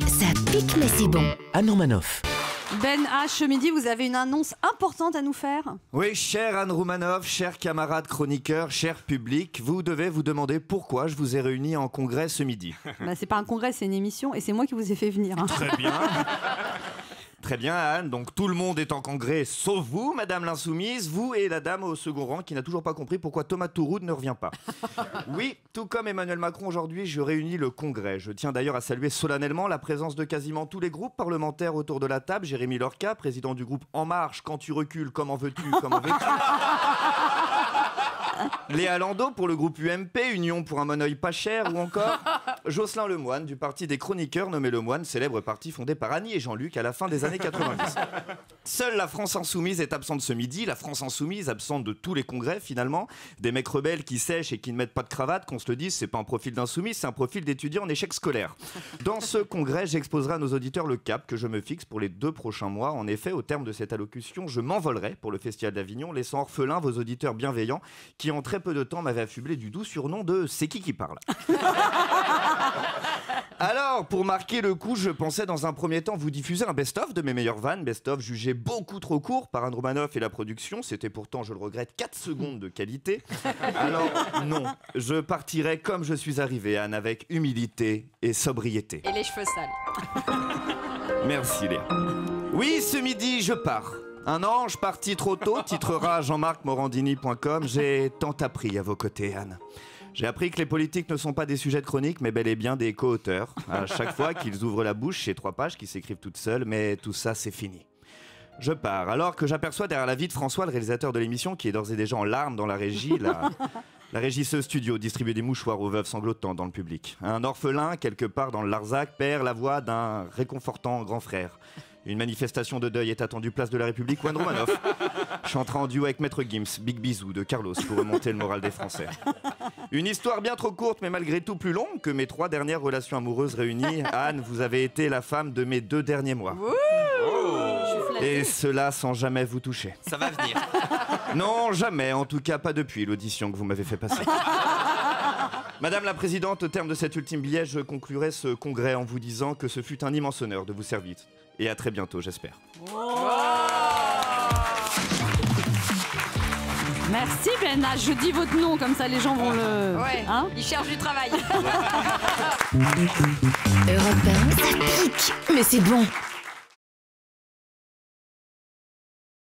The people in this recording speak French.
Ça pique mais c'est bon. Anne Romanoff. Ben H, ce midi, vous avez une annonce importante à nous faire. Oui, chère Anne Romanoff, chers camarades chroniqueurs, cher public, vous devez vous demander pourquoi je vous ai réunis en congrès ce midi. Bah, c'est pas un congrès, c'est une émission et c'est moi qui vous ai fait venir. Hein. Très bien. Très bien, Anne. Donc tout le monde est en congrès, sauf vous, Madame l'Insoumise, vous et la dame au second rang qui n'a toujours pas compris pourquoi Thomas Touroud ne revient pas. Oui, tout comme Emmanuel Macron aujourd'hui, je réunis le congrès. Je tiens d'ailleurs à saluer solennellement la présence de quasiment tous les groupes parlementaires autour de la table. Jérémy Lorca, président du groupe En Marche, quand tu recules, comment veux-tu, comment veux-tu. Léa Landau pour le groupe UMP, Union pour un monoeil pas cher, ou encore Jocelyn Lemoine du parti des chroniqueurs nommé Lemoine, célèbre parti fondé par Annie et Jean-Luc à la fin des années 90. Seule la France Insoumise est absente ce midi, la France Insoumise absente de tous les congrès finalement, des mecs rebelles qui sèchent et qui ne mettent pas de cravate, qu'on se le dise, c'est pas un profil d'insoumis, c'est un profil d'étudiant en échec scolaire. Dans ce congrès, j'exposerai à nos auditeurs le cap que je me fixe pour les 2 prochains mois. En effet, au terme de cette allocution, je m'envolerai pour le Festival d'Avignon, laissant orphelins vos auditeurs bienveillants qui en très peu de temps m'avaient affublé du doux surnom de « C'est qui parle ?» Alors, pour marquer le coup, je pensais dans un premier temps vous diffuser un best-of de mes meilleures vannes, best-of jugé beaucoup trop court par Anne Romanoff et la production. C'était pourtant, je le regrette, 4 secondes de qualité. Alors, non, je partirai comme je suis arrivé, Anne, avec humilité et sobriété. Et les cheveux sales. Merci, Léa. Oui, ce midi, je pars. Un ange parti trop tôt, titrera jean-marc-morandini.com. J'ai tant appris à vos côtés, Anne. J'ai appris que les politiques ne sont pas des sujets de chronique, mais bel et bien des co-auteurs. À chaque fois qu'ils ouvrent la bouche, c'est 3 pages qui s'écrivent toutes seules, mais tout ça, c'est fini. Je pars, alors que j'aperçois derrière la vie de François, le réalisateur de l'émission, qui est d'ores et déjà en larmes dans la régie, la régisseuse studio distribue des mouchoirs aux veuves sanglotantes dans le public. Un orphelin, quelque part dans le Larzac, perd la voix d'un réconfortant grand frère. Une manifestation de deuil est attendue place de la République ou Anne Romanoff chantera en duo avec Maître Gims, Big Bisou de Carlos pour remonter le moral des Français. Une histoire bien trop courte mais malgré tout plus longue que mes 3 dernières relations amoureuses réunies. Anne, vous avez été la femme de mes 2 derniers mois. Et cela sans jamais vous toucher. Ça va venir. Non, jamais, en tout cas pas depuis l'audition que vous m'avez fait passer. Madame la Présidente, au terme de cet ultime billet, je conclurai ce congrès en vous disant que ce fut un immense honneur de vous servir. Et à très bientôt, j'espère. Merci Ben H, je dis votre nom, comme ça les gens vont le... Ouais, hein, il cherche du travail. Europe 1, ça pique mais c'est bon.